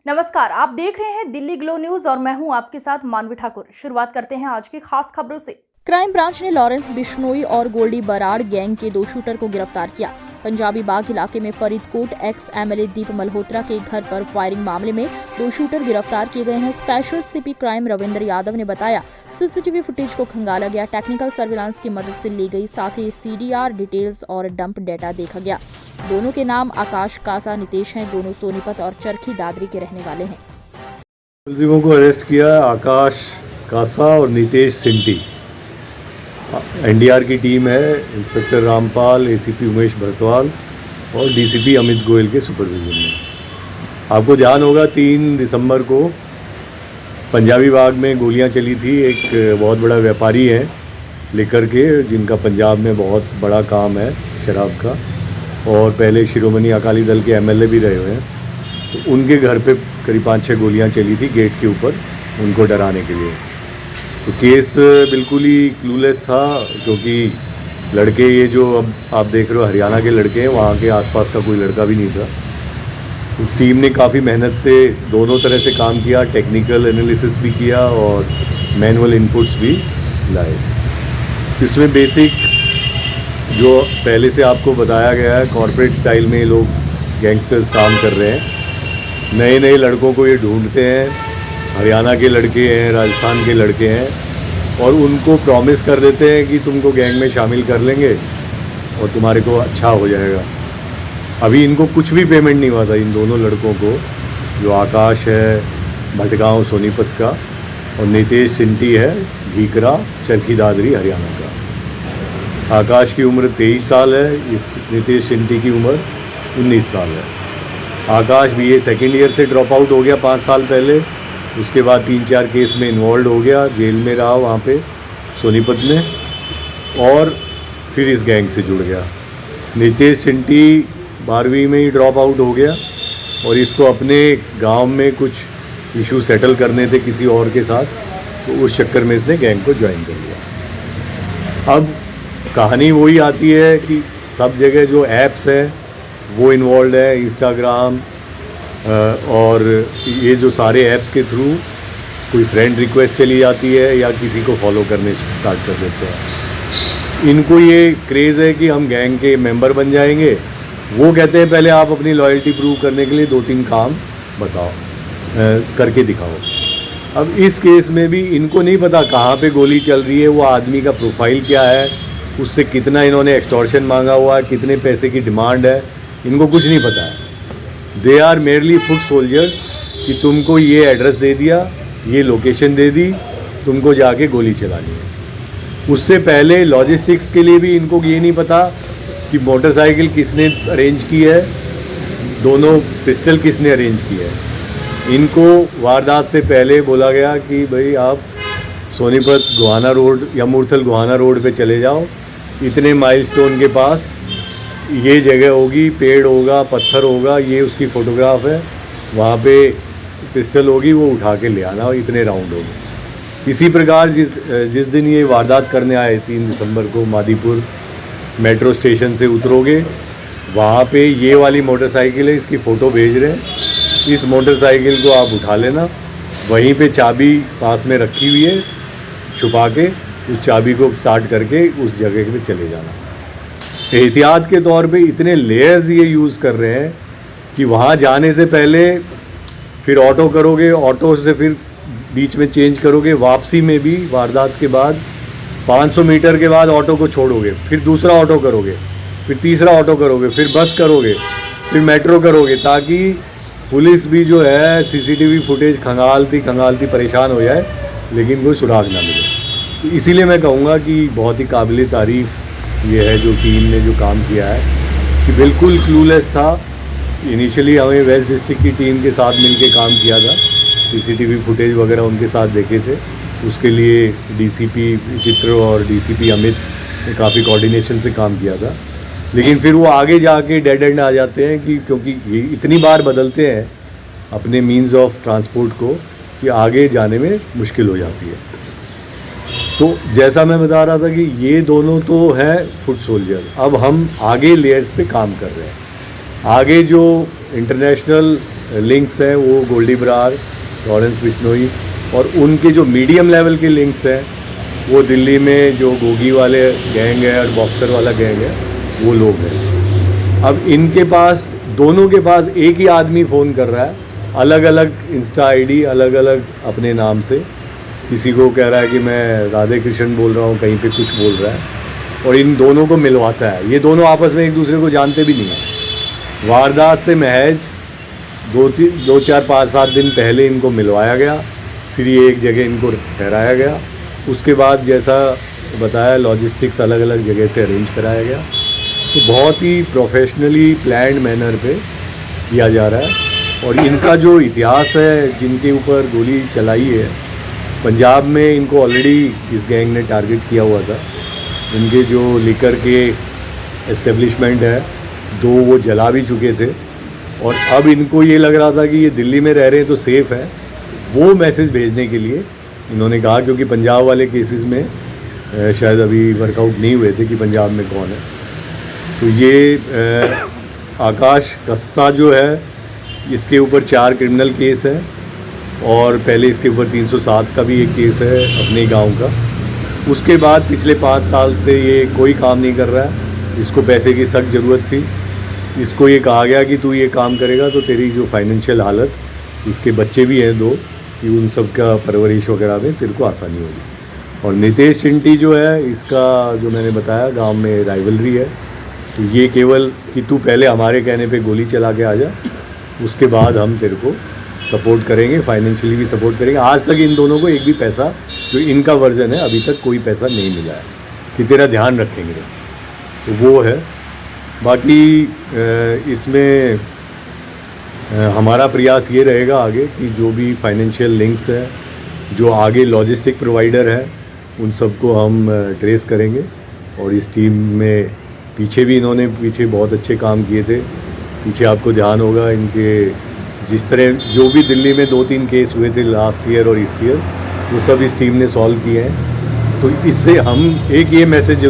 नमस्कार, आप देख रहे हैं दिल्ली ग्लो न्यूज और मैं हूं आपके साथ मानवी ठाकुर। शुरुआत करते हैं आज की खास खबरों से। क्राइम ब्रांच ने लॉरेंस बिश्नोई और गोल्डी बराड़ गैंग के 2 शूटर को गिरफ्तार किया। पंजाबी बाग इलाके में फरीदकोट एक्स एमएलए दीप मल्होत्रा के घर पर फायरिंग मामले में 2 शूटर गिरफ्तार किए गए हैं। Special CP crime Ravindra Yadav ने बताया, सीसीटीवी फुटेज को खंगाला गया, टेक्निकल सर्विलांस की मदद से ली गई, साथ ही सीडीआर डिटेल्स और डंप डेटा देखा गया। दोनों के नाम आकाश कासा नितेश हैं। दोनों सोनीपत और चरखी दादरी के रहने वाले हैं। मुलजिमों को अरेस्ट किया आकाश कासा और नितेश सिंटी। एनडीआर की टीम है, इंस्पेक्टर रामपाल, एसीपी उमेश भरतवाल और डीसीपी अमित गोयल के सुपरविजन में। आपको ध्यान होगा 3 दिसंबर को पंजाबी बाग में गोलियां चली थी। एक बहुत बड़ा व्यापारी है लेकर के, जिनका पंजाब में बहुत बड़ा काम है शराब का, और पहले शिरोमणि अकाली दल के एमएलए भी रहे हुए हैं। तो उनके घर पे करीब 5-6 गोलियां चली थी गेट के ऊपर, उनको डराने के लिए। तो केस बिल्कुल ही क्लूलेस था, क्योंकि लड़के ये जो अब आप देख रहे हो हरियाणा के लड़के हैं, वहाँ के आसपास का कोई लड़का भी नहीं था। तो टीम ने काफ़ी मेहनत से दोनों तरह से काम किया, टेक्निकल एनालिसिस भी किया और मैनुअल इनपुट्स भी लाए। इसमें बेसिक जो पहले से आपको बताया गया है, कॉर्पोरेट स्टाइल में लोग गैंगस्टर्स काम कर रहे हैं। नए नए लड़कों को ये ढूंढते हैं, हरियाणा के लड़के हैं, राजस्थान के लड़के हैं, और उनको प्रॉमिस कर देते हैं कि तुमको गैंग में शामिल कर लेंगे और तुम्हारे को अच्छा हो जाएगा। अभी इनको कुछ भी पेमेंट नहीं हुआ था इन दोनों लड़कों को, जो आकाश है भटगांव सोनीपत का और नितेश सिंटी है भीकरा चरखी दादरी हरियाणा का। आकाश की उम्र 23 साल है, इस नितेश सिंटी की उम्र 19 साल है। आकाश बीए सेकेंड ईयर से ड्रॉप आउट हो गया 5 साल पहले। उसके बाद 3-4 केस में इन्वॉल्व हो गया, जेल में रहा वहाँ पे सोनीपत में, और फिर इस गैंग से जुड़ गया। नितेश सिंटी 12वीं में ही ड्रॉप आउट हो गया और इसको अपने गांव में कुछ इशू सेटल करने थे किसी और के साथ, तो उस चक्कर में इसने गैंग को ज्वाइन कर लिया। अब कहानी वही आती है कि सब जगह जो ऐप्स हैं वो इन्वॉल्व है, इंस्टाग्राम और ये जो सारे ऐप्स के थ्रू कोई फ्रेंड रिक्वेस्ट चली जाती है या किसी को फॉलो करने स्टार्ट कर देते हैं। इनको ये क्रेज़ है कि हम गैंग के मेंबर बन जाएंगे। वो कहते हैं पहले आप अपनी लॉयल्टी प्रूव करने के लिए 2-3 काम बताओ, करके दिखाओ। अब इस केस में भी इनको नहीं पता कहाँ पे गोली चल रही है, वो आदमी का प्रोफाइल क्या है, उससे कितना इन्होंने एक्सटॉर्शन मांगा हुआ है, कितने पैसे की डिमांड है, इनको कुछ नहीं पता है। They are merely foot soldiers कि तुमको ये एड्रेस दे दिया, ये लोकेशन दे दी, तुमको जाके गोली चलानी है। उससे पहले लॉजिस्टिक्स के लिए भी इनको ये नहीं पता कि मोटरसाइकिल किसने अरेंज की है, दोनों पिस्टल किसने अरेंज की है। इनको वारदात से पहले बोला गया कि भाई आप सोनीपत गोहाना रोड या मूर्थल गोहाना रोड पे चले जाओ, इतने माइलस्टोन के पास ये जगह होगी, पेड़ होगा, पत्थर होगा, ये उसकी फ़ोटोग्राफ है, वहाँ पे पिस्टल होगी, वो उठा के ले आना, इतने राउंड होंगे। इसी प्रकार जिस दिन ये वारदात करने आए 3 दिसंबर को मादीपुर मेट्रो स्टेशन से उतरोगे, वहाँ पे ये वाली मोटरसाइकिल है, इसकी फ़ोटो भेज रहे हैं। इस मोटरसाइकिल को आप उठा लेना, वहीं पे चाबी पास में रखी हुई है, छुपा के उस चाबी को स्टार्ट करके उस जगह पे चले जाना। एहतियात के तौर पे इतने लेयर्स ये यूज़ कर रहे हैं कि वहाँ जाने से पहले फिर ऑटो करोगे, ऑटो से फिर बीच में चेंज करोगे, वापसी में भी वारदात के बाद 500 मीटर के बाद ऑटो को छोड़ोगे, फिर दूसरा ऑटो करोगे, फिर तीसरा ऑटो करोगे, फिर बस करोगे, फिर मेट्रो करोगे, ताकि पुलिस भी जो है सीसीटीवी फुटेज खंगालती परेशान हो जाए, लेकिन कोई सुराग ना मिले। तो इसीलिए मैं कहूँगा कि बहुत ही काबिल तारीफ़ ये है जो टीम ने जो काम किया है, कि बिल्कुल क्लूलेस था। इनिशियली हमें वेस्ट डिस्ट्रिक्ट की टीम के साथ मिलके काम किया था, सीसीटीवी फुटेज वगैरह उनके साथ देखे थे। उसके लिए डीसीपी चित्र और डीसीपी अमित ने काफ़ी कोऑर्डिनेशन से काम किया था। लेकिन फिर वो आगे जाके डेड एंड आ जाते हैं कि क्योंकि ये इतनी बार बदलते हैं अपने मीन्स ऑफ ट्रांसपोर्ट को कि आगे जाने में मुश्किल हो जाती है। तो जैसा मैं बता रहा था कि ये दोनों तो हैं फुट सोल्जर। अब हम आगे लेयर्स पे काम कर रहे हैं। आगे जो इंटरनेशनल लिंक्स हैं वो गोल्डी बरार, लॉरेंस बिश्नोई और उनके जो मीडियम लेवल के लिंक्स हैं वो दिल्ली में जो गोगी वाले गैंग है और बॉक्सर वाला गैंग है वो लोग हैं। अब इनके पास, दोनों के पास एक ही आदमी फ़ोन कर रहा है, अलग अलग इंस्टा आईडी, अलग अलग अपने नाम से। किसी को कह रहा है कि मैं राधे कृष्ण बोल रहा हूँ, कहीं पे कुछ बोल रहा है और इन दोनों को मिलवाता है। ये दोनों आपस में एक दूसरे को जानते भी नहीं हैं। वारदात से महज 2, 4, 5, 7 दिन पहले इनको मिलवाया गया, फिर ये एक जगह इनको ठहराया गया। उसके बाद जैसा बताया लॉजिस्टिक्स अलग अलग जगह से अरेंज कराया गया। तो बहुत ही प्रोफेशनली प्लान्ड मैनर पे किया जा रहा है। और इनका जो इतिहास है, जिनके ऊपर गोली चलाई है, पंजाब में इनको ऑलरेडी इस गैंग ने टारगेट किया हुआ था। इनके जो लिकर के एस्टेब्लिशमेंट है 2 वो जला भी चुके थे और अब इनको ये लग रहा था कि ये दिल्ली में रह रहे हैं तो सेफ़ है। वो मैसेज भेजने के लिए इन्होंने कहा, क्योंकि पंजाब वाले केसेस में शायद अभी वर्कआउट नहीं हुए थे कि पंजाब में कौन है। तो ये आकाश कस्सा जो है, इसके ऊपर 4 क्रिमिनल केस है और पहले इसके ऊपर 307 का भी एक केस है अपने गांव का। उसके बाद पिछले 5 साल से ये कोई काम नहीं कर रहा है। इसको पैसे की सख्त ज़रूरत थी। इसको ये कहा गया कि तू ये काम करेगा तो तेरी जो फाइनेंशियल हालत, इसके बच्चे भी हैं 2, कि उन सब का परवरिश वगैरह में तेरे को आसानी होगी। और नितेश चिंटी जो है, इसका जो मैंने बताया गांव में राइवलरी है। तो ये केवल कि तू पहले हमारे कहने पे गोली चला के आ जा, उसके बाद हम तेरे को सपोर्ट करेंगे, फाइनेंशियली भी सपोर्ट करेंगे। आज तक इन दोनों को एक भी पैसा, जो इनका वर्जन है, अभी तक कोई पैसा नहीं मिला है कि तेरा ध्यान रखेंगे। तो वो है। बाकी इसमें हमारा प्रयास ये रहेगा आगे कि जो भी फाइनेंशियल लिंक्स है, जो आगे लॉजिस्टिक प्रोवाइडर है, उन सबको हम ट्रेस करेंगे। और इस टीम में पीछे भी इन्होंने बहुत अच्छे काम किए थे। पीछे आपको ध्यान होगा इनके जिस तरह जो भी दिल्ली में 2-3 केस हुए थे लास्ट ईयर और इस ईयर, वो सब इस टीम ने सॉल्व किए हैं। तो इससे हम एक ये मैसेज जरूर